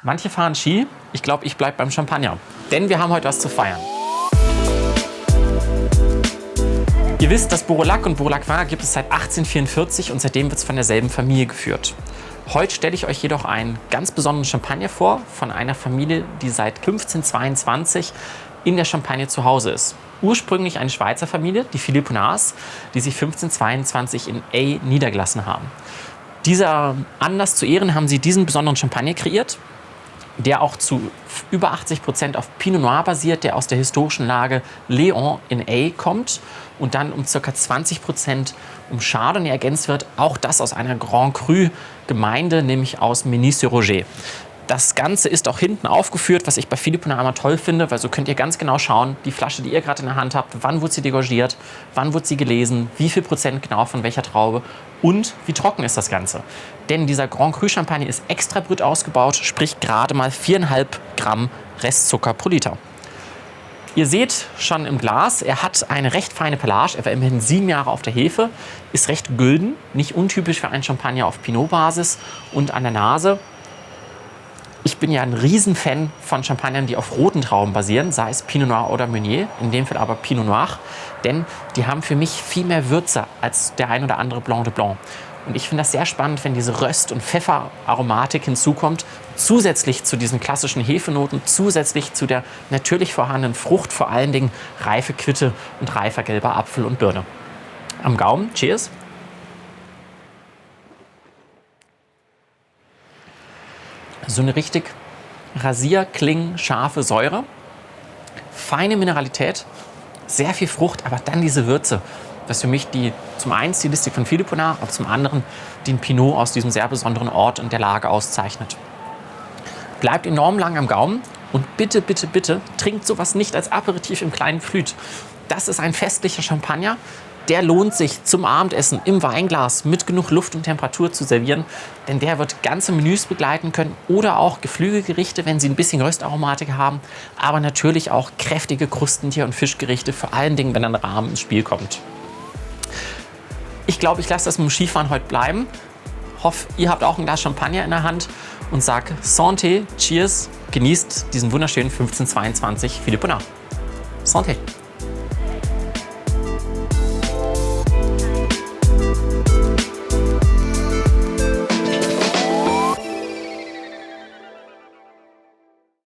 Manche fahren Ski, ich glaube, ich bleibe beim Champagner. Denn wir haben heute was zu feiern. Ihr wisst, das Borolac und Borolac Vin gibt es seit 1844 und seitdem wird es von derselben Familie geführt. Heute stelle ich euch jedoch einen ganz besonderen Champagner vor von einer Familie, die seit 1522 in der Champagne zu Hause ist. Ursprünglich eine Schweizer Familie, die Philipponnats, die sich 1522 in Ay niedergelassen haben. Dieser Anlass zu Ehren haben sie diesen besonderen Champagner kreiert, der auch zu über 80% auf Pinot Noir basiert, der aus der historischen Lage Léon in Ay kommt und dann um ca. 20% um Chardonnay ergänzt wird. Auch das aus einer Grand Cru Gemeinde, nämlich aus Mesnil-sur-Roger. Das Ganze ist auch hinten aufgeführt, was ich bei Philipponnat immer toll finde, weil so könnt ihr ganz genau schauen, die Flasche, die ihr gerade in der Hand habt, wann wurde sie degorgiert, wann wurde sie gelesen, wie viel Prozent genau von welcher Traube und wie trocken ist das Ganze. Denn dieser Grand Cru Champagner ist extra brüt ausgebaut, sprich gerade mal 4,5 Gramm Restzucker pro Liter. Ihr seht schon im Glas, er hat eine recht feine Pelage, er war immerhin 7 Jahre auf der Hefe, ist recht gülden, nicht untypisch für einen Champagner auf Pinot-Basis und an der Nase. Ich bin ja ein Riesenfan von Champagnern, die auf roten Trauben basieren, sei es Pinot Noir oder Meunier, in dem Fall aber Pinot Noir, denn die haben für mich viel mehr Würze als der ein oder andere Blanc de Blanc. Und ich finde das sehr spannend, wenn diese Röst- und Pfefferaromatik hinzukommt, zusätzlich zu diesen klassischen Hefenoten, zusätzlich zu der natürlich vorhandenen Frucht, vor allen Dingen reife Quitte und reifer gelber Apfel und Birne. Am Gaumen, cheers! So eine richtig rasierklingenscharfe Säure, feine Mineralität, sehr viel Frucht, aber dann diese Würze. Das ist für mich die zum einen Stilistik von Philipponnat, aber zum anderen den Pinot aus diesem sehr besonderen Ort und der Lage auszeichnet. Bleibt enorm lang am Gaumen und bitte, bitte, bitte trinkt sowas nicht als Aperitif im kleinen Flüt. Das ist ein festlicher Champagner. Der lohnt sich zum Abendessen im Weinglas mit genug Luft und Temperatur zu servieren, denn der wird ganze Menüs begleiten können oder auch Geflügelgerichte, wenn sie ein bisschen Röstaromatik haben, aber natürlich auch kräftige Krustentier- und Fischgerichte, vor allen Dingen, wenn ein Rahmen ins Spiel kommt. Ich glaube, ich lasse das mit dem Skifahren heute bleiben. Hoffe, ihr habt auch ein Glas Champagner in der Hand und sage Santé, Cheers, genießt diesen wunderschönen 1522 Philipponnat. Santé!